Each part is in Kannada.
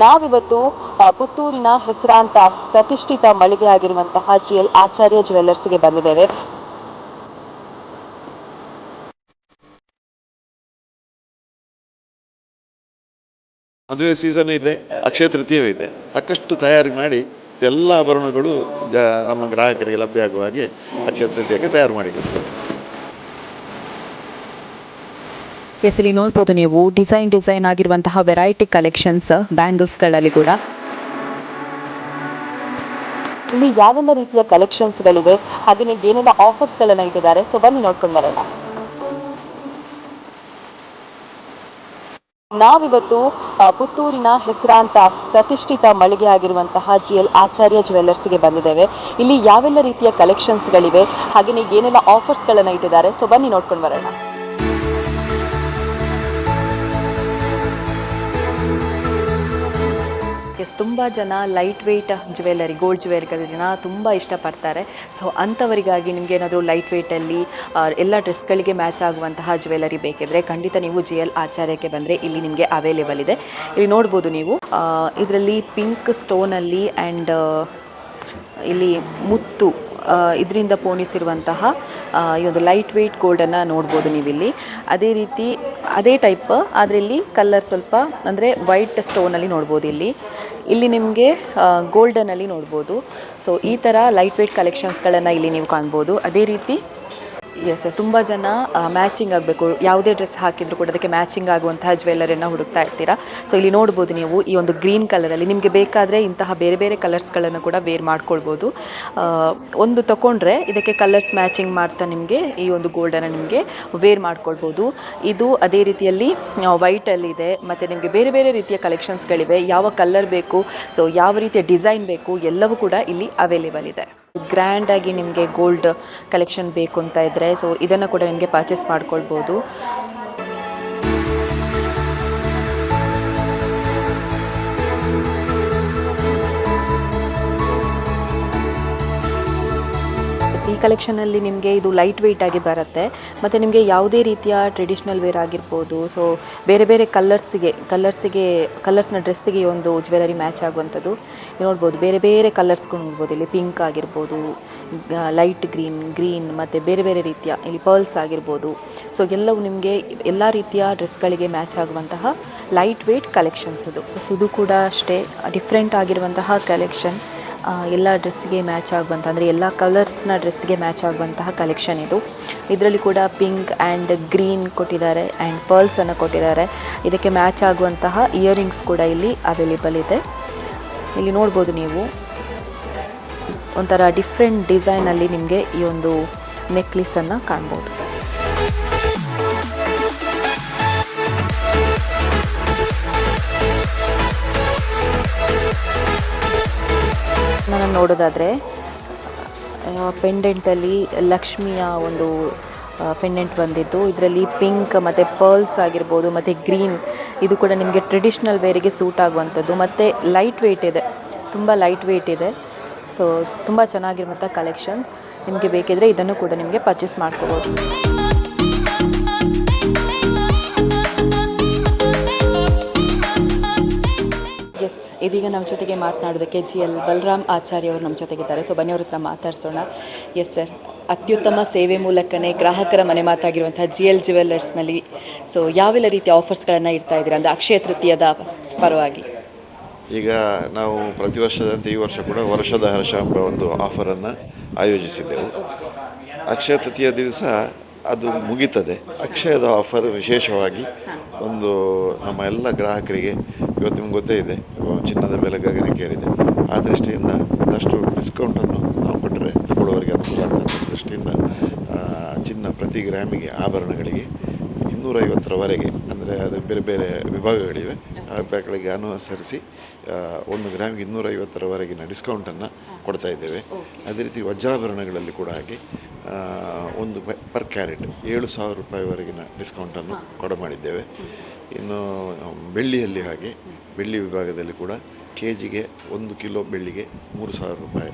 ನಾವಿವತ್ತು ಪುತ್ತೂರಿನ ಹೆಸರಾಂತ ಪ್ರತಿಷ್ಠಿತ ಮಳಿಗೆ ಆಗಿರುವಂತಹ GL ಆಚಾರ್ಯ ಜ್ಯುವೆಲ್ಲರ್ಸ್ಗೆ ಬಂದಿದ್ದೇವೆ. ಮದುವೆ ಸೀಸನ್ ಇದೆ, ಅಕ್ಷಯ ತೃತೀಯ ಇದೆ. ಸಾಕಷ್ಟು ತಯಾರಿ ಮಾಡಿ ಎಲ್ಲ ಆಭರಣಗಳು ನಮ್ಮ ಗ್ರಾಹಕರಿಗೆ ಲಭ್ಯ ಆಗುವ ಹಾಗೆ ಅಕ್ಷಯ ತೃತೀಯಕ್ಕೆ ತಯಾರು ಮಾಡಿದ್ದೀವಿ. ಇಲ್ಲಿ ನೋಡ್ಬೋದು ನೀವು ಡಿಸೈನ್ ಆಗಿರುವಂತಹ ವೆರೈಟಿ ಕಲೆಕ್ಷನ್ಸ್ ಬ್ಯಾಂಗಲ್ಸ್ಗಳಲ್ಲಿ ಕೂಡ. ಇಲ್ಲಿ ಯಾವೆಲ್ಲ ರೀತಿಯ ಕಲೆಕ್ಷನ್ಸ್ಗಳಿವೆ, ಹಾಗೆಯೇ ಏನೆಲ್ಲ ಆಫರ್ಸ್ಗಳನ್ನ ಇಟ್ಟಿದ್ದಾರೆ, ಸೊ ಬನ್ನಿ ನೋಡ್ಕೊಂಡು ಬರೋಣ. ನಾವಿವತ್ತು ಪುತ್ತೂರಿನ ಹೆಸರಾಂತ ಪ್ರತಿಷ್ಠಿತ ಮಳಿಗೆ ಆಗಿರುವಂತಹ GL ಆಚಾರ್ಯ ಜ್ಯುವೆಲ್ಲರ್ಸ್ಗೆ ಬಂದಿದ್ದೇವೆ. ಇಲ್ಲಿ ಯಾವೆಲ್ಲ ರೀತಿಯ ಕಲೆಕ್ಷನ್ಸ್ಗಳಿವೆ, ಹಾಗೆಯೇ ಏನೆಲ್ಲ ಆಫರ್ಸ್ಗಳನ್ನ ಇಟ್ಟಿದ್ದಾರೆ, ಸೊ ಬನ್ನಿ ನೋಡ್ಕೊಂಡು ಬರೋಣ. ತುಂಬ ಜನ ಲೈಟ್ ವೆಯ್ಟ್ ಜ್ಯುವೆಲ್ಲರಿ, ಗೋಲ್ಡ್ ಜ್ಯುವೆಲ್ಲರಿಗಳನ್ನ ತುಂಬ ಇಷ್ಟಪಡ್ತಾರೆ. ಸೊ ಅಂಥವರಿಗಾಗಿ ನಿಮಗೆ ಏನಾದರೂ ಲೈಟ್ ವೆಯ್ಟಲ್ಲಿ ಎಲ್ಲ ಡ್ರೆಸ್ಗಳಿಗೆ ಮ್ಯಾಚ್ ಆಗುವಂತಹ ಜ್ಯುವೆಲ್ಲರಿ ಬೇಕಿದ್ರೆ ಖಂಡಿತ ನೀವು GL ಆಚಾರ್ಯಕ್ಕೆ ಬಂದರೆ ಇಲ್ಲಿ ನಿಮಗೆ ಅವೈಲೇಬಲ್ ಇದೆ. ಇಲ್ಲಿ ನೋಡ್ಬೋದು ನೀವು ಇದರಲ್ಲಿ ಪಿಂಕ್ ಸ್ಟೋನಲ್ಲಿ ಆ್ಯಂಡ್ ಇಲ್ಲಿ ಮುತ್ತು ಇದರಿಂದ ಪೋಣಿಸಿರುವಂತಹ ಈ ಒಂದು ಲೈಟ್ ವೆಯ್ಟ್ ಗೋಲ್ಡನ್ನು ನೋಡ್ಬೋದು ನೀವಿಲ್ಲಿ. ಅದೇ ರೀತಿ ಅದೇ ಟೈಪ್ ಆದರೆ ಇಲ್ಲಿ ಕಲರ್ ಸ್ವಲ್ಪ ಅಂದರೆ ವೈಟ್ ಸ್ಟೋನಲ್ಲಿ ನೋಡ್ಬೋದು. ಇಲ್ಲಿ ನಿಮಗೆ ಗೋಲ್ಡನಲ್ಲಿ ನೋಡ್ಬೋದು. ಸೊ ಈ ಥರ ಲೈಟ್ ವೆಯ್ಟ್ ಕಲೆಕ್ಷನ್ಸ್ಗಳನ್ನು ಇಲ್ಲಿ ನೀವು ಕಾಣ್ಬೋದು. ಅದೇ ರೀತಿ ತುಂಬ ಜನ ಮ್ಯಾಚಿಂಗ್ ಆಗಬೇಕು, ಯಾವುದೇ ಡ್ರೆಸ್ ಹಾಕಿದ್ರು ಕೂಡ ಅದಕ್ಕೆ ಮ್ಯಾಚಿಂಗ್ ಆಗುವಂತಹ ಜ್ಯುವೆಲ್ಲರಿಯನ್ನು ಹುಡುಕ್ತಾ ಇರ್ತೀರಾ. ಸೊ ಇಲ್ಲಿ ನೋಡ್ಬೋದು ನೀವು ಈ ಒಂದು ಗ್ರೀನ್ ಕಲರಲ್ಲಿ ನಿಮಗೆ ಬೇಕಾದರೆ ಇಂತಹ ಬೇರೆ ಬೇರೆ ಕಲರ್ಸ್ಗಳನ್ನು ಕೂಡ ವೇರ್ ಮಾಡ್ಕೊಳ್ಬೋದು. ಒಂದು ತೊಗೊಂಡ್ರೆ ಇದಕ್ಕೆ ಕಲರ್ಸ್ ಮ್ಯಾಚಿಂಗ್ ಮಾಡ್ತಾ ನಿಮಗೆ ಈ ಒಂದು ಗೋಲ್ಡನ್ನು ನಿಮಗೆ ವೇರ್ ಮಾಡ್ಕೊಳ್ಬೋದು. ಇದು ಅದೇ ರೀತಿಯಲ್ಲಿ ವೈಟಲ್ಲಿದೆ, ಮತ್ತು ನಿಮಗೆ ಬೇರೆ ಬೇರೆ ರೀತಿಯ ಕಲೆಕ್ಷನ್ಸ್ಗಳಿವೆ. ಯಾವ ಕಲರ್ ಬೇಕು, ಸೊ ಯಾವ ರೀತಿಯ ಡಿಸೈನ್ ಬೇಕು ಎಲ್ಲವೂ ಕೂಡ ಇಲ್ಲಿ ಅವೈಲೇಬಲ್ ಇದೆ. ಗ್ರ್ಯಾಂಡಾಗಿ ನಿಮಗೆ ಗೋಲ್ಡ್ ಕಲೆಕ್ಷನ್ ಬೇಕು ಅಂತ ಇದ್ದರೆ ಸೊ ಇದನ್ನು ಕೂಡ ನಿಮಗೆ ಪರ್ಚೇಸ್ ಮಾಡ್ಕೊಳ್ಬೋದು. ಈ ಕಲೆಕ್ಷನಲ್ಲಿ ನಿಮಗೆ ಇದು ಲೈಟ್ ವೆಯ್ಟ್ ಆಗಿ ಬರುತ್ತೆ, ಮತ್ತು ನಿಮಗೆ ಯಾವುದೇ ರೀತಿಯ ಟ್ರೆಡಿಷ್ನಲ್ ವೇರ್ ಆಗಿರ್ಬೋದು, ಸೊ ಬೇರೆ ಬೇರೆ ಕಲರ್ಸ್ನ ಡ್ರೆಸ್ಸಿಗೆ ಈ ಒಂದು ಜ್ಯುವೆಲ್ಲರಿ ಮ್ಯಾಚ್ ಆಗುವಂಥದ್ದು ನೋಡ್ಬೋದು. ಬೇರೆ ಬೇರೆ ಕಲರ್ಸ್ಗಳು ನೋಡ್ಬೋದು. ಇಲ್ಲಿ ಪಿಂಕ್ ಆಗಿರ್ಬೋದು, ಲೈಟ್ ಗ್ರೀನ್ ಮತ್ತು ಬೇರೆ ಬೇರೆ ರೀತಿಯ ಇಲ್ಲಿ ಪರ್ಲ್ಸ್ ಆಗಿರ್ಬೋದು. ಸೊ ಎಲ್ಲವೂ ನಿಮಗೆ ಎಲ್ಲ ರೀತಿಯ ಡ್ರೆಸ್ಗಳಿಗೆ ಮ್ಯಾಚ್ ಆಗುವಂತಹ ಲೈಟ್ ವೆಯ್ಟ್ ಕಲೆಕ್ಷನ್ಸ್ ಇದು ಕೂಡ ಅಷ್ಟೇ ಡಿಫ್ರೆಂಟ್ ಆಗಿರುವಂತಹ ಕಲೆಕ್ಷನ್. ಎಲ್ಲ ಡ್ರೆಸ್ಸಿಗೆ ಮ್ಯಾಚ್ ಆಗುವಂಥ ಅಂದರೆ ಎಲ್ಲ ಕಲರ್ಸ್ನ ಡ್ರೆಸ್ಸಿಗೆ ಮ್ಯಾಚ್ ಆಗುವಂತಹ ಕಲೆಕ್ಷನ್ ಇದು. ಇದರಲ್ಲಿ ಕೂಡ ಪಿಂಕ್ ಆ್ಯಂಡ್ ಗ್ರೀನ್ ಕೊಟ್ಟಿದ್ದಾರೆ ಆ್ಯಂಡ್ ಪರ್ಲ್ಸನ್ನು ಕೊಟ್ಟಿದ್ದಾರೆ. ಇದಕ್ಕೆ ಮ್ಯಾಚ್ ಆಗುವಂತಹ ಇಯರಿಂಗ್ಸ್ ಕೂಡ ಇಲ್ಲಿ ಅವೈಲೇಬಲ್ ಇದೆ. ಇಲ್ಲಿ ನೋಡ್ಬೋದು ನೀವು ಒಂಥರ ಡಿಫ್ರೆಂಟ್ ಡಿಸೈನಲ್ಲಿ ನಿಮಗೆ ಈ ಒಂದು ನೆಕ್ಲೆಸನ್ನು ಕಾಣ್ಬೋದು. ನಾನು ನೋಡೋದಾದರೆ ಪೆಂಡೆಂಟಲ್ಲಿ ಲಕ್ಷ್ಮಿಯ ಒಂದು ಪೆಂಡೆಂಟ್ ಬಂದಿದ್ದು, ಇದರಲ್ಲಿ ಪಿಂಕ್ ಮತ್ತು ಪರ್ಲ್ಸ್ ಆಗಿರ್ಬೋದು ಮತ್ತು ಗ್ರೀನ್, ಇದು ಕೂಡ ನಿಮಗೆ ಟ್ರೆಡಿಷ್ನಲ್ ವೇರಿಗೆ ಸೂಟ್ ಆಗುವಂಥದ್ದು ಮತ್ತು ಲೈಟ್ ವೆಯ್ಟ್ ಇದೆ, ತುಂಬ ಲೈಟ್ ವೆಯ್ಟ್ ಇದೆ. ಸೊ ತುಂಬ ಚೆನ್ನಾಗಿರುವಂಥ ಕಲೆಕ್ಷನ್ಸ್. ನಿಮಗೆ ಬೇಕಿದ್ರೆ ಇದನ್ನು ಕೂಡ ನಿಮಗೆ ಪರ್ಚೇಸ್ ಮಾಡ್ಕೋಬೋದು. ಇದೀಗ ನಮ್ಮ ಜೊತೆಗೆ ಮಾತನಾಡೋದಕ್ಕೆ GL ಬಲರಾಮ್ ಆಚಾರ್ಯ ಅವರು ನಮ್ಮ ಜೊತೆಗಿದ್ದಾರೆ. ಸೊ ಬನ್ನಿ ಅವ್ರ ಹತ್ರ ಮಾತಾಡ್ಸೋಣ. ಎಸ್ ಸರ್, ಅತ್ಯುತ್ತಮ ಸೇವೆ ಮೂಲಕನೇ ಗ್ರಾಹಕರ ಮನೆ ಮಾತಾಗಿರುವಂಥ GL ಜ್ಯುವೆಲ್ಲರ್ಸ್ನಲ್ಲಿ ಸೊ ಯಾವೆಲ್ಲ ರೀತಿಯ ಆಫರ್ಸ್ಗಳನ್ನು ಇಡ್ತಾ ಇದ್ದೀರಾ ಅಂದರೆ ಅಕ್ಷಯ ತೃತೀಯದ ಪರವಾಗಿ? ಈಗ ನಾವು ಪ್ರತಿ ವರ್ಷದಂತೆ ಈ ವರ್ಷ ಕೂಡ ವರ್ಷದ ಹರ್ಷ ಎಂಬ ಒಂದು ಆಫರನ್ನು ಆಯೋಜಿಸಿದ್ದೆವು. ಅಕ್ಷಯ ತೃತೀಯ ದಿವಸ ಅದು ಮುಗೀತದೆ. ಅಕ್ಷಯದ ಆಫರ್ ವಿಶೇಷವಾಗಿ ಒಂದು ನಮ್ಮ ಎಲ್ಲ ಗ್ರಾಹಕರಿಗೆ ಇವತ್ತು ನಿಮ್ಗೆ ಗೊತ್ತೇ ಇದೆ, ಚಿನ್ನದ ಬೆಲೆ ಗಗನಕ್ಕೇರಿದೆ. ಆ ದೃಷ್ಟಿಯಿಂದ ಒಂದಷ್ಟು ಡಿಸ್ಕೌಂಟನ್ನು ನಾವು ಕೊಟ್ಟರೆ ತಗೊಳ್ಳೋರಿಗೆ ಅನುಕೂಲ ಆಗ್ತದೆ. ದೃಷ್ಟಿಯಿಂದ ಚಿನ್ನ ಪ್ರತಿ ಗ್ರಾಮಿಗೆ ಆಭರಣಗಳಿಗೆ 250ರವರೆಗೆ, ಅಂದರೆ ಅದು ಬೇರೆ ಬೇರೆ ವಿಭಾಗಗಳಿವೆ, ಆ ವಿಭಾಗಗಳಿಗೆ ಅನುಸರಿಸಿ 1 ಗ್ರಾಮಿಗೆ 250ರವರೆಗಿನ ಡಿಸ್ಕೌಂಟನ್ನು ಕೊಡ್ತಾ ಇದ್ದೇವೆ. ಅದೇ ರೀತಿ ವಜ್ರಾಭರಣಗಳಲ್ಲಿ ಕೂಡ ಹಾಗೆ ಒಂದು ಪರ್ ಕ್ಯಾರೆಟ್ 7,000 ರೂಪಾಯಿವರೆಗಿನ ಡಿಸ್ಕೌಂಟನ್ನು ಕೊಡ ಮಾಡಿದ್ದೇವೆ. ಇನ್ನು ಬೆಳ್ಳಿಯಲ್ಲಿ ಹಾಗೆ ಬೆಳ್ಳಿ ವಿಭಾಗದಲ್ಲಿ ಕೂಡ ಕೆಜಿಗೆ 1 ಕಿಲೋ ಬೆಳ್ಳಿಗೆ 3,000 ರೂಪಾಯಿ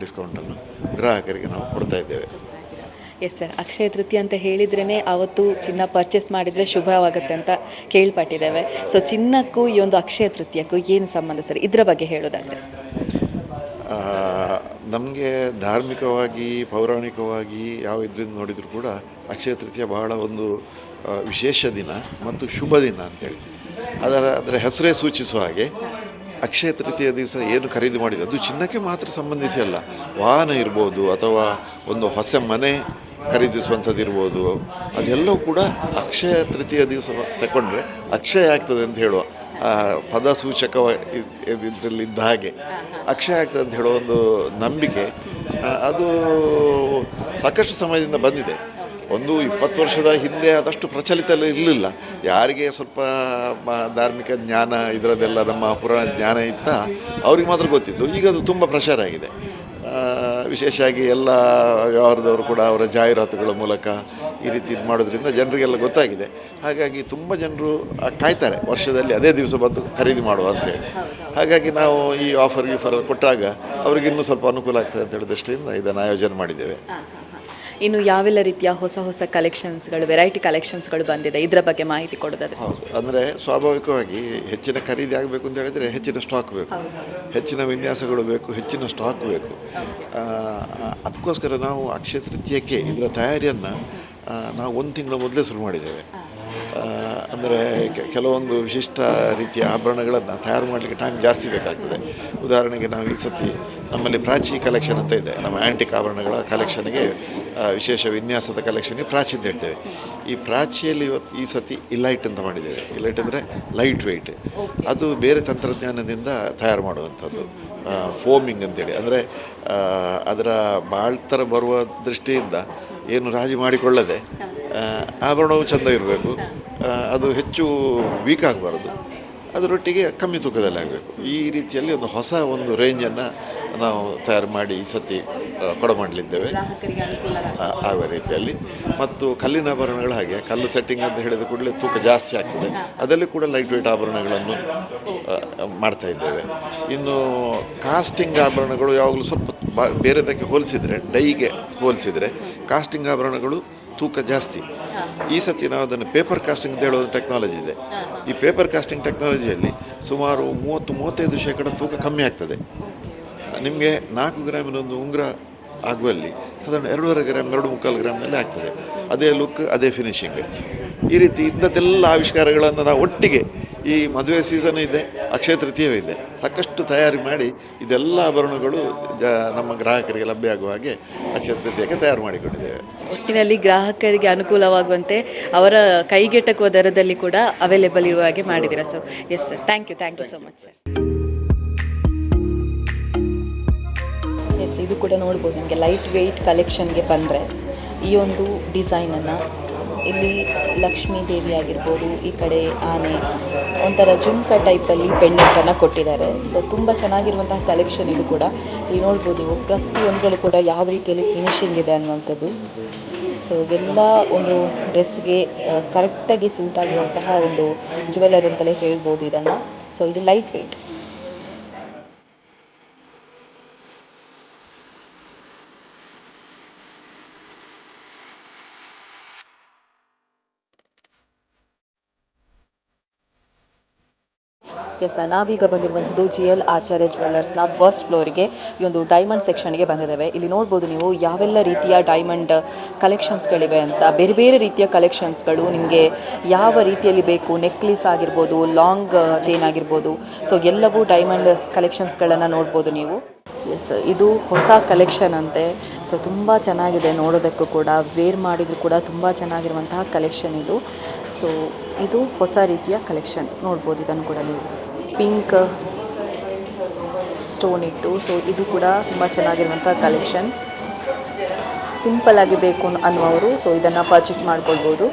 ಡಿಸ್ಕೌಂಟನ್ನು ಗ್ರಾಹಕರಿಗೆ ನಾವು ಕೊಡ್ತಾ ಇದ್ದೇವೆ. ಎಸ್ ಸರ್, ಅಕ್ಷಯ ತೃತೀಯ ಅಂತ ಹೇಳಿದ್ರೇ ಅವತ್ತು ಚಿನ್ನ ಪರ್ಚೇಸ್ ಮಾಡಿದರೆ ಶುಭವಾಗುತ್ತೆ ಅಂತ ಕೇಳ್ಪಟ್ಟಿದ್ದೇವೆ. ಸೊ ಚಿನ್ನಕ್ಕೂ ಈ ಒಂದು ಅಕ್ಷಯ ತೃತೀಯಕ್ಕೂ ಏನು ಸಂಬಂಧ ಸರ್, ಇದರ ಬಗ್ಗೆ ಹೇಳೋದಾದರೆ? ನಮಗೆ ಧಾರ್ಮಿಕವಾಗಿ ಪೌರಾಣಿಕವಾಗಿ ಯಾವ ಇದರಿಂದ ನೋಡಿದರೂ ಕೂಡ ಅಕ್ಷಯ ತೃತೀಯ ಬಹಳ ಒಂದು ವಿಶೇಷ ದಿನ ಮತ್ತು ಶುಭ ದಿನ ಅಂತೇಳಿ ಅದರ ಹೆಸರೇ ಸೂಚಿಸುವ ಹಾಗೆ ಅಕ್ಷಯ ತೃತೀಯ ದಿವಸ ಏನು ಖರೀದಿ ಮಾಡಿದ್ದು ಅದು ಚಿನ್ನಕ್ಕೆ ಮಾತ್ರ ಸಂಬಂಧಿಸಿ ಅಲ್ಲ, ವಾಹನ ಇರ್ಬೋದು ಅಥವಾ ಒಂದು ಹೊಸ ಮನೆ ಖರೀದಿಸುವಂಥದ್ದು ಇರ್ಬೋದು, ಅದೆಲ್ಲವೂ ಕೂಡ ಅಕ್ಷಯ ತೃತೀಯ ದಿವಸ ತಗೊಂಡ್ರೆ ಅಕ್ಷಯ ಆಗ್ತದೆ ಅಂತ ಹೇಳುವ ಪದ ಸೂಚಕ ಇದರಲ್ಲಿ ಇದ್ದ ಹಾಗೆ ಅಕ್ಷಯ ಆಗ್ತದೆ ಅಂತ ಹೇಳೋ ಒಂದು ನಂಬಿಕೆ ಅದು ಸಾಕಷ್ಟು ಸಮಯದಿಂದ ಬಂದಿದೆ. ಒಂದು 20 ವರ್ಷದ ಹಿಂದೆ ಅದಷ್ಟು ಪ್ರಚಲಿತ ಇರಲಿಲ್ಲ. ಯಾರಿಗೆ ಸ್ವಲ್ಪ ಧಾರ್ಮಿಕ ಜ್ಞಾನ ಇದರದ್ದೆಲ್ಲ ನಮ್ಮ ಪುರಾಣ ಜ್ಞಾನ ಇತ್ತ ಅವ್ರಿಗೆ ಮಾತ್ರ ಗೊತ್ತಿತ್ತು. ಈಗ ಅದು ತುಂಬ ಪ್ರಚಾರ ಆಗಿದೆ. ವಿಶೇಷವಾಗಿ ಎಲ್ಲ ವ್ಯವಹಾರದವರು ಕೂಡ ಅವರ ಜಾಹೀರಾತುಗಳ ಮೂಲಕ ಈ ರೀತಿ ಇದು ಮಾಡೋದ್ರಿಂದ ಜನರಿಗೆಲ್ಲ ಗೊತ್ತಾಗಿದೆ. ಹಾಗಾಗಿ ತುಂಬ ಜನರು ಕಾಯ್ತಾರೆ ವರ್ಷದಲ್ಲಿ ಅದೇ ದಿವಸ ಬಂದು ಖರೀದಿ ಮಾಡುವ ಅಂತೇಳಿ. ಹಾಗಾಗಿ ನಾವು ಈ ಆಫರ್ ಕೊಟ್ಟಾಗ ಅವ್ರಿಗಿನ್ನೂ ಸ್ವಲ್ಪ ಅನುಕೂಲ ಆಗ್ತದೆ ಅಂತ ಹೇಳೋ ದೃಷ್ಟಿಯಿಂದ ಇದನ್ನು ಆಯೋಜನೆ ಮಾಡಿದ್ದೇವೆ. ಇನ್ನು ಯಾವೆಲ್ಲ ರೀತಿಯ ಹೊಸ ಹೊಸ ಕಲೆಕ್ಷನ್ಸ್ಗಳು, ವೆರೈಟಿ ಕಲೆಕ್ಷನ್ಸ್ಗಳು ಬಂದಿದೆ, ಇದರ ಬಗ್ಗೆ ಮಾಹಿತಿ ಕೊಡೋದಾದ್ರೆ? ಹೌದು, ಅಂದರೆ ಸ್ವಾಭಾವಿಕವಾಗಿ ಹೆಚ್ಚಿನ ಖರೀದಿ ಆಗಬೇಕು ಅಂತ ಹೇಳಿದರೆ ಹೆಚ್ಚಿನ ಸ್ಟಾಕ್ ಬೇಕು, ಹೆಚ್ಚಿನ ವಿನ್ಯಾಸಗಳು ಬೇಕು, ಹೆಚ್ಚಿನ ಸ್ಟಾಕ್ ಬೇಕು. ಅದಕ್ಕೋಸ್ಕರ ನಾವು ಅಕ್ಷಯ ತೃತೀಯಕ್ಕೆ ಇದರ ತಯಾರಿಯನ್ನು ನಾವು 1 ತಿಂಗಳ ಮೊದಲೇ ಶುರು ಮಾಡಿದ್ದೇವೆ. ಅಂದರೆ ಕೆಲವೊಂದು ವಿಶಿಷ್ಟ ರೀತಿಯ ಆಭರಣಗಳನ್ನು ತಯಾರು ಮಾಡಲಿಕ್ಕೆ ಟೈಮ್ ಜಾಸ್ತಿ ಬೇಕಾಗ್ತದೆ. ಉದಾಹರಣೆಗೆ ನಾವು ಈ ಸತಿ ನಮ್ಮಲ್ಲಿ ಪ್ರಾಚಿ ಕಲೆಕ್ಷನ್ ಅಂತ ಇದೆ, ನಮ್ಮ ಆ್ಯಂಟಿಕ್ ಆಭರಣಗಳ ಕಲೆಕ್ಷನ್ಗೆ ವಿಶೇಷ ವಿನ್ಯಾಸದ ಕಲೆಕ್ಷನ್ಗೆ ಪ್ರಾಚಿ ಅಂತ ಹೇಳ್ತೇವೆ. ಈ ಪ್ರಾಚಿಯಲ್ಲಿ ಈ ಸತಿ ಇಲೈಟ್ ಅಂತ ಮಾಡಿದ್ದೇವೆ. ಇಲೈಟ್ ಅಂದರೆ ಲೈಟ್ ವೆಯ್ಟ್, ಅದು ಬೇರೆ ತಂತ್ರಜ್ಞಾನದಿಂದ ತಯಾರು ಮಾಡುವಂಥದ್ದು. ಫೋಮಿಂಗ್ ಅಂತೇಳಿ, ಅಂದರೆ ಅದರ ಬಾಳ್ತರ ಬರುವ ದೃಷ್ಟಿಯಿಂದ ಏನು ರಾಜಿ ಮಾಡಿಕೊಳ್ಳದೆ ಆಭರಣವು ಚೆಂದ ಇರಬೇಕು, ಅದು ಹೆಚ್ಚು ವೀಕ್ ಆಗಬಾರ್ದು, ಅದರೊಟ್ಟಿಗೆ ಕಮ್ಮಿ ತೂಕದಲ್ಲಿ ಆಗಬೇಕು. ಈ ರೀತಿಯಲ್ಲಿ ಹೊಸ ರೇಂಜನ್ನು ನಾವು ತಯಾರು ಮಾಡಿ ಈ ಸತಿ ಕೊಡಮಾಡಲಿದ್ದೇವೆ ಆಗುವ ರೀತಿಯಲ್ಲಿ. ಮತ್ತು ಕಲ್ಲಿನ ಆಭರಣಗಳು ಹಾಗೆ, ಕಲ್ಲು ಸೆಟ್ಟಿಂಗ್ ಅಂತ ಹೇಳಿದ ಕೂಡಲೇ ತೂಕ ಜಾಸ್ತಿ ಆಗ್ತದೆ, ಅದರಲ್ಲಿ ಕೂಡ ಲೈಟ್ ವೆಯ್ಟ್ ಆಭರಣಗಳನ್ನು ಮಾಡ್ತಾ ಇದ್ದೇವೆ. ಇನ್ನು ಕಾಸ್ಟಿಂಗ್ ಆಭರಣಗಳು ಯಾವಾಗಲೂ ಸ್ವಲ್ಪ ಬೇರೆದಕ್ಕೆ ಹೋಲಿಸಿದರೆ, ಡೈಗೆ ಹೋಲಿಸಿದರೆ ಕಾಸ್ಟಿಂಗ್ ಆಭರಣಗಳು ತೂಕ ಜಾಸ್ತಿ. ಈ ಸತಿ ನಾವು ಅದನ್ನು ಪೇಪರ್ ಕಾಸ್ಟಿಂಗ್ ಅಂತ ಹೇಳೋ ಟೆಕ್ನಾಲಜಿ ಇದೆ. ಈ ಪೇಪರ್ ಕಾಸ್ಟಿಂಗ್ ಟೆಕ್ನಾಲಜಿಯಲ್ಲಿ ಸುಮಾರು 30-35% ತೂಕ ಕಮ್ಮಿ ಆಗ್ತದೆ. ನಿಮಗೆ 4 ಗ್ರಾಮಿನ ಒಂದು ಉಂಗುರ ಆಗುವಲ್ಲಿ ಸಾಧಾರಣ 2.5 ಗ್ರಾಮ್ 2-3 ಗ್ರಾಮ್ನಲ್ಲಿ ಆಗ್ತದೆ. ಅದೇ ಲುಕ್, ಅದೇ ಫಿನಿಶಿಂಗ್. ಈ ರೀತಿ ಇಂಥದ್ದೆಲ್ಲ ಆವಿಷ್ಕಾರಗಳನ್ನು ನಾವು ಒಟ್ಟಿಗೆ, ಈ ಮದುವೆ ಸೀಸನ್ ಇದೆ, ಅಕ್ಷಯ ತೃತೀಯವೂ ಇದೆ, ಸಾಕಷ್ಟು ತಯಾರಿ ಮಾಡಿ ಇದೆಲ್ಲ ಆಭರಣಗಳು ನಮ್ಮ ಗ್ರಾಹಕರಿಗೆ ಲಭ್ಯ ಆಗುವ ಹಾಗೆ ಅಕ್ಷಯ ತೃತೀಯಕ್ಕೆ ತಯಾರು ಮಾಡಿಕೊಂಡಿದ್ದೇವೆ. ಒಟ್ಟಿನಲ್ಲಿ ಗ್ರಾಹಕರಿಗೆ ಅನುಕೂಲವಾಗುವಂತೆ ಅವರ ಕೈಗೆಟಕುವ ದರದಲ್ಲಿ ಕೂಡ ಅವೈಲೇಬಲ್ ಇರುವ ಹಾಗೆ ಮಾಡಿದ್ದೀರಾ sir. Yes sir, thank you so much sir. Yes, ಇದು ಕೂಡ ನೋಡ್ಬೋದು ನಿಮಗೆ ಲೈಟ್ ವೆಯ್ಟ್ ಕಲೆಕ್ಷನ್ಗೆ ಬಂದರೆ ಈ ಒಂದು ಡಿಸೈನನ್ನು, ಇಲ್ಲಿ ಲಕ್ಷ್ಮೀ ದೇವಿ ಆಗಿರ್ಬೋದು, ಈ ಕಡೆ ಆನೆ, ಒಂಥರ ಜುಮ್ಕ ಟೈಪಲ್ಲಿ ಪೆಂಡೆಂಟನ್ನು ಕೊಟ್ಟಿದ್ದಾರೆ. ಸೊ ತುಂಬ ಚೆನ್ನಾಗಿರುವಂತಹ ಕಲೆಕ್ಷನ್ ಇದು ಕೂಡ. ಇಲ್ಲಿ ನೋಡ್ಬೋದು ನೀವು ಪ್ರತಿಯೊಂದರಲ್ಲೂ ಕೂಡ ಯಾವ ರೀತಿಯಲ್ಲಿ ಫಿನಿಶಿಂಗ್ ಇದೆ ಅನ್ನುವಂಥದ್ದು. ಸೊ ಎಲ್ಲ ಒಂದು ಡ್ರೆಸ್ಗೆ ಕರೆಕ್ಟಾಗಿ ಸೂಟ್ ಆಗುವಂತಹ ಒಂದು ಜ್ಯುವೆಲರಿ ಅಂತಲೇ ಹೇಳ್ಬೋದು ಇದನ್ನು. ಸೊ ಇದು ಲೈಟ್ ವೆಯ್ಟ್. ಎಸ್, ನಾವೀಗ ಬಂದಿರುವಂಥದ್ದು GL ಆಚಾರ್ಯ ಜ್ಯುವೆಲ್ಲರ್ಸ್ನ ಫಸ್ಟ್ ಫ್ಲೋರಿಗೆ, ಈ ಒಂದು ಡೈಮಂಡ್ ಸೆಕ್ಷನ್ಗೆ ಬಂದಿದ್ದೇವೆ. ಇಲ್ಲಿ ನೋಡ್ಬೋದು ನೀವು ಯಾವೆಲ್ಲ ರೀತಿಯ ಡೈಮಂಡ್ ಕಲೆಕ್ಷನ್ಸ್ಗಳಿವೆ ಅಂತ. ಬೇರೆ ಬೇರೆ ರೀತಿಯ ಕಲೆಕ್ಷನ್ಸ್ಗಳು ನಿಮಗೆ ಯಾವ ರೀತಿಯಲ್ಲಿ ಬೇಕು, ನೆಕ್ಲೇಸ್ ಆಗಿರ್ಬೋದು, ಲಾಂಗ್ ಚೈನ್ ಆಗಿರ್ಬೋದು, ಸೊ ಎಲ್ಲವೂ ಡೈಮಂಡ್ ಕಲೆಕ್ಷನ್ಸ್ಗಳನ್ನು ನೋಡ್ಬೋದು ನೀವು. ಎಸ್, ಇದು ಹೊಸ ಕಲೆಕ್ಷನ್ ಅಂತೆ. ಸೊ ತುಂಬ ಚೆನ್ನಾಗಿದೆ ನೋಡೋದಕ್ಕೂ ಕೂಡ, ವೇರ್ ಮಾಡಿದರೂ ಕೂಡ ತುಂಬ ಚೆನ್ನಾಗಿರುವಂತಹ ಕಲೆಕ್ಷನ್ ಇದು. ಸೊ ಇದು ಹೊಸ ರೀತಿಯ ಕಲೆಕ್ಷನ್ ನೋಡ್ಬೋದು. ಇದನ್ನು ಕೂಡ ನೀವು ಪಿಂಕ್ ಸ್ಟೋನ್ ಇಟ್ಟು, ಸೊ ಇದು ಕೂಡ ತುಂಬ ಚೆನ್ನಾಗಿರುವಂಥ ಕಲೆಕ್ಷನ್. ಸಿಂಪಲ್ ಆಗಿ ಬೇಕು ಅನ್ನುವರು ಸೊ ಇದನ್ನು ಪರ್ಚೇಸ್ ಮಾಡ್ಕೊಳ್ಬೋದು.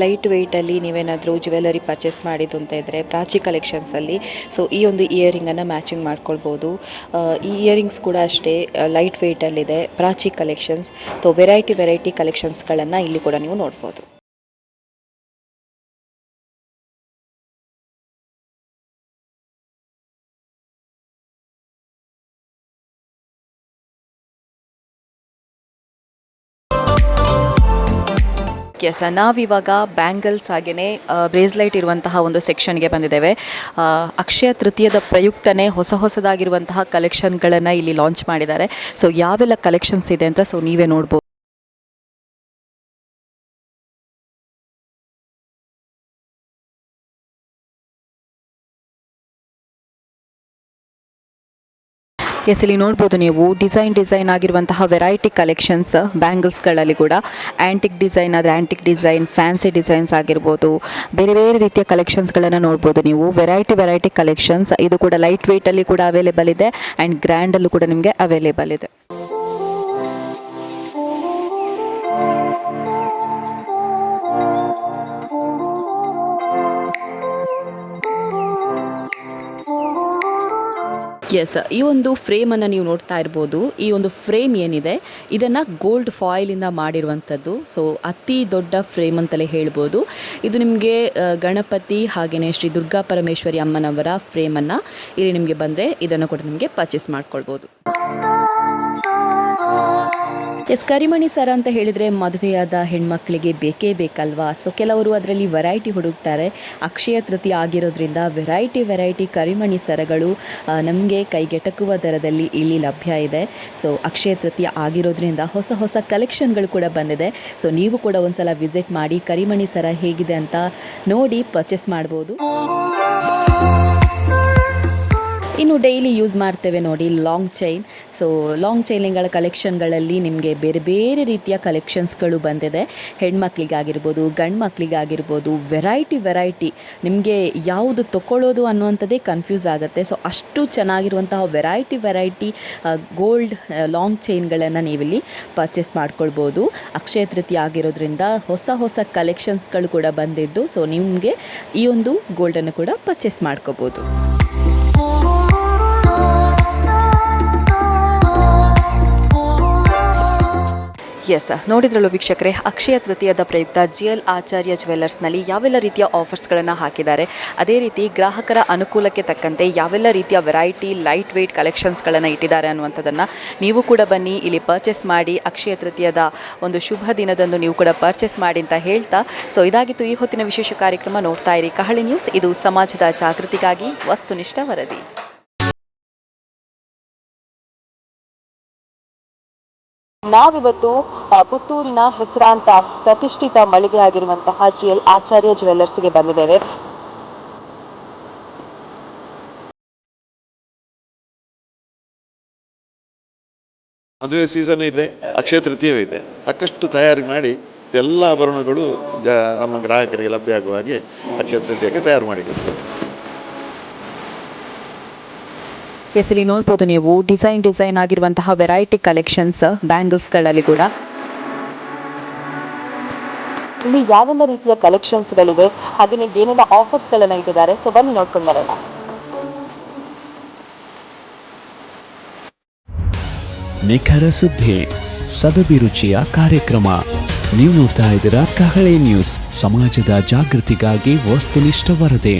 ಲೈಟ್ ವೆಯ್ಟಲ್ಲಿ ನೀವೇನಾದರೂ ಜ್ಯುವೆಲರಿ ಪರ್ಚೇಸ್ ಮಾಡಿದ್ದು ಅಂತ ಇದ್ದರೆ ಪ್ರಾಚಿ ಕಲೆಕ್ಷನ್ಸಲ್ಲಿ ಸೊ ಈ ಒಂದು ಇಯರಿಂಗನ್ನು ಮ್ಯಾಚಿಂಗ್ ಮಾಡ್ಕೊಳ್ಬೋದು. ಈ ಇಯರಿಂಗ್ಸ್ ಕೂಡ ಅಷ್ಟೇ ಲೈಟ್ ವೆಯ್ಟಲ್ಲಿದೆ, ಪ್ರಾಚಿ ಕಲೆಕ್ಷನ್ಸ್. ಸೊ ವೆರೈಟಿ ಕಲೆಕ್ಷನ್ಸ್ಗಳನ್ನು ಇಲ್ಲಿ ಕೂಡ ನೀವು ನೋಡ್ಬೋದು. ಎಸ್, ನಾವಿವಾಗ ಬ್ಯಾಂಗಲ್ಸ್ ಹಾಗೆಯೇ ಬ್ರೇಸ್ಲೈಟ್ ಇರುವಂತಹ ಒಂದು ಸೆಕ್ಷನ್ಗೆ ಬಂದಿದ್ದೇವೆ. ಅಕ್ಷಯ ತೃತೀಯದ ಪ್ರಯುಕ್ತನೇ ಹೊಸದಾಗಿರುವಂತಹ ಕಲೆಕ್ಷನ್ಗಳನ್ನು ಇಲ್ಲಿ ಲಾಂಚ್ ಮಾಡಿದ್ದಾರೆ. ಸೊ ಯಾವೆಲ್ಲ ಕಲೆಕ್ಷನ್ಸ್ ಇದೆ ಅಂತ ಸೊ ನೀವೇ ನೋಡ್ಬೋದು. ಎಸ್, ಇಲ್ಲಿ ನೋಡ್ಬೋದು ನೀವು ಡಿಸೈನ್ ಆಗಿರುವಂತಹ ವೆರೈಟಿ ಕಲೆಕ್ಷನ್ಸ್ ಬ್ಯಾಂಗಲ್ಸ್ಗಳಲ್ಲಿ ಕೂಡ. ಆ್ಯಂಟಿಕ್ ಡಿಸೈನ್ ಆದರೆ ಆ್ಯಂಟಿಕ್ ಡಿಸೈನ್, ಫ್ಯಾನ್ಸಿ ಡಿಸೈನ್ಸ್ ಆಗಿರ್ಬೋದು, ಬೇರೆ ರೀತಿಯ ಕಲೆಕ್ಷನ್ಸ್ಗಳನ್ನು ನೋಡ್ಬೋದು ನೀವು. Variety collections. ಇದು ಕೂಡ ಲೈಟ್ ವೆಯ್ಟಲ್ಲಿ ಕೂಡ ಅವೈಲೇಬಲ್ ಇದೆ ಆ್ಯಂಡ್ ಗ್ರ್ಯಾಂಡಲ್ಲೂ ಕೂಡ ನಿಮಗೆ ಅವೈಲೇಬಲ್ ಇದೆ. ಎಸ್, ಈ ಒಂದು ಫ್ರೇಮನ್ನು ನೀವು ನೋಡ್ತಾ ಇರ್ಬೋದು. ಈ ಒಂದು ಫ್ರೇಮ್ ಏನಿದೆ ಇದನ್ನು ಗೋಲ್ಡ್ ಫಾಯಿಲಿಂದ ಮಾಡಿರುವಂಥದ್ದು. ಸೊ ಅತಿ ದೊಡ್ಡ ಫ್ರೇಮ್ ಅಂತಲೇ ಹೇಳ್ಬೋದು. ಇದು ನಿಮಗೆ ಗಣಪತಿ ಹಾಗೆಯೇ ಶ್ರೀ ದುರ್ಗಾ ಪರಮೇಶ್ವರಿ ಅಮ್ಮನವರ ಫ್ರೇಮನ್ನು ಇಲ್ಲಿ ನಿಮಗೆ ಬಂದರೆ ಇದನ್ನು ಕೂಡ ನಿಮಗೆ ಪರ್ಚೇಸ್ ಮಾಡ್ಕೊಳ್ಬೋದು. ಎಸ್, ಕರಿಮಣಿ ಸರ ಅಂತ ಹೇಳಿದರೆ ಮದುವೆಯಾದ ಹೆಣ್ಮಕ್ಳಿಗೆ ಬೇಕಲ್ವಾ. ಸೊ ಕೆಲವರು ಅದರಲ್ಲಿ ವೆರೈಟಿ ಹುಡುಕ್ತಾರೆ. ಅಕ್ಷಯ ತೃತೀಯ ಆಗಿರೋದ್ರಿಂದ ವೆರೈಟಿ ಕರಿಮಣಿ ಸರಗಳು ನಮಗೆ ಕೈಗೆಟಕುವ ದರದಲ್ಲಿ ಇಲ್ಲಿ ಲಭ್ಯ ಇದೆ. ಸೊ ಅಕ್ಷಯ ತೃತೀಯ ಆಗಿರೋದ್ರಿಂದ ಹೊಸ ಕಲೆಕ್ಷನ್ಗಳು ಕೂಡ ಬಂದಿದೆ. ಸೊ ನೀವು ಕೂಡ ಒಂದ್ಸಲ ವಿಸಿಟ್ ಮಾಡಿ ಕರಿಮಣಿ ಸರ ಹೇಗಿದೆ ಅಂತ ನೋಡಿ ಪರ್ಚೇಸ್ ಮಾಡ್ಬೋದು. ಇನ್ನು ಡೈಲಿ ಯೂಸ್ ಮಾಡ್ತೇವೆ ನೋಡಿ ಲಾಂಗ್ ಚೈನ್. ಸೊ ಲಾಂಗ್ ಚೈನ್ಗಳ ಕಲೆಕ್ಷನ್ಗಳಲ್ಲಿ ನಿಮಗೆ ಬೇರೆ ರೀತಿಯ ಕಲೆಕ್ಷನ್ಸ್ಗಳು ಬಂದಿದೆ. ಹೆಣ್ಮಕ್ಳಿಗಾಗಿರ್ಬೋದು, ಗಂಡು ಮಕ್ಕಳಿಗಾಗಿರ್ಬೋದು, ವೆರೈಟಿ ನಿಮಗೆ ಯಾವುದು ತೊಗೊಳ್ಳೋದು ಅನ್ನುವಂಥದ್ದೇ ಕನ್ಫ್ಯೂಸ್ ಆಗುತ್ತೆ. ಸೊ ಅಷ್ಟು ಚೆನ್ನಾಗಿರುವಂತಹ ವೆರೈಟಿ ಗೋಲ್ಡ್ ಲಾಂಗ್ ಚೈನ್ಗಳನ್ನು ನೀವಿಲ್ಲಿ ಪರ್ಚೇಸ್ ಮಾಡ್ಕೊಳ್ಬೋದು. ಅಕ್ಷಯ ತೃತೀಯ ಆಗಿರೋದ್ರಿಂದ ಹೊಸ ಕಲೆಕ್ಷನ್ಸ್ಗಳು ಕೂಡ ಬಂದಿದ್ದು. ಸೊ ನಿಮಗೆ ಈ ಒಂದು ಗೋಲ್ಡನ್ನು ಕೂಡ ಪರ್ಚೇಸ್ ಮಾಡ್ಕೋಬೋದು. ಎಸ್, ನೋಡಿದ್ರಲ್ಲೂ ವೀಕ್ಷಕರೇ, ಅಕ್ಷಯ ತೃತೀಯದ ಪ್ರಯುಕ್ತ GL ಆಚಾರ್ಯ ಜ್ಯುವೆಲ್ಲರ್ಸ್ನಲ್ಲಿ ಯಾವೆಲ್ಲ ರೀತಿಯ ಆಫರ್ಸ್ಗಳನ್ನು ಹಾಕಿದ್ದಾರೆ, ಅದೇ ರೀತಿ ಗ್ರಾಹಕರ ಅನುಕೂಲಕ್ಕೆ ತಕ್ಕಂತೆ ಯಾವೆಲ್ಲ ರೀತಿಯ ವೆರೈಟಿ ಲೈಟ್ ವೆಯ್ಟ್ ಕಲೆಕ್ಷನ್ಸ್ಗಳನ್ನು ಇಟ್ಟಿದ್ದಾರೆ ಅನ್ನುವಂಥದ್ದನ್ನು ನೀವು ಕೂಡ ಬನ್ನಿ ಇಲ್ಲಿ ಪರ್ಚೇಸ್ ಮಾಡಿ. ಅಕ್ಷಯ ತೃತೀಯದ ಒಂದು ಶುಭ ದಿನದಂದು ನೀವು ಕೂಡ ಪರ್ಚೇಸ್ ಮಾಡಿ ಅಂತ ಹೇಳ್ತಾ, ಸೊ ಇದಾಗಿತ್ತು ಈ ಹೊತ್ತಿನ ವಿಶೇಷ ಕಾರ್ಯಕ್ರಮ. ನೋಡ್ತಾ ಇರಿ ಕಹಳೆ ನ್ಯೂಸ್. ಇದು ಸಮಾಜದ ಜಾಗೃತಿಗಾಗಿ ವಸ್ತುನಿಷ್ಠ ವರದಿ. ನಾವಿವತ್ತು ಪುತ್ತೂರಿನ ಹೆಸರಾಂತ ಪ್ರತಿಷ್ಠಿತ ಮಳಿಗೆ ಆಗಿರುವಂತಹ GL ಆಚಾರ್ಯ ಜ್ಯುವೆಲ್ಲರ್ಸ್ಗೆ ಬಂದಿದ್ದೇವೆ. ಮದುವೆ ಸೀಸನ್ ಇದೆ, ಅಕ್ಷಯ ತೃತೀಯವೂ ಇದೆ. ಸಾಕಷ್ಟು ತಯಾರಿ ಮಾಡಿ ಎಲ್ಲ ಆಭರಣಗಳು ನಮ್ಮ ಗ್ರಾಹಕರಿಗೆ ಲಭ್ಯ ಆಗುವ ಹಾಗೆ ಅಕ್ಷಯ ತೃತೀಯಕ್ಕೆ ತಯಾರು ಮಾಡಿದ್ದೀವಿ. ಇಲ್ಲಿ ನೋಡ್ಬೋದು ನೀವು ಡಿಸೈನ್ ಆಗಿರುವಂತಹ ವೆರೈಟಿ ಕಲೆಕ್ಷನ್ಸ್ ಬ್ಯಾಂಗಲ್ಸ್ಗಳಲ್ಲಿ ಕೂಡ. ಇಲ್ಲಿ ಯಾವೆಲ್ಲ ರೀತಿಯ ಕಲೆಕ್ಷನ್ಸ್ಗಳಿವೆ, ಹಾಗೆಯೇ ಏನೆಲ್ಲ ಆಫರ್ಸ್ಗಳನ್ನು ಇಟ್ಟಿದ್ದಾರೆ. ಸೊ ಬನ್ನಿ ನೋಡ್ಕೊಂಡು ಬರೋಣ. ನಿಖರ ಸುದ್ದಿ, ಸದಭಿರುಚಿಯ ಕಾರ್ಯಕ್ರಮ. ನೀವು ನೋಡ್ತಾ ಇದ್ದೀರಾ ಕಹಳೆ ನ್ಯೂಸ್, ಸಮಾಜದ ಜಾಗೃತಿಗಾಗಿ ವಸ್ತುನಿಷ್ಠ ವರದಿ.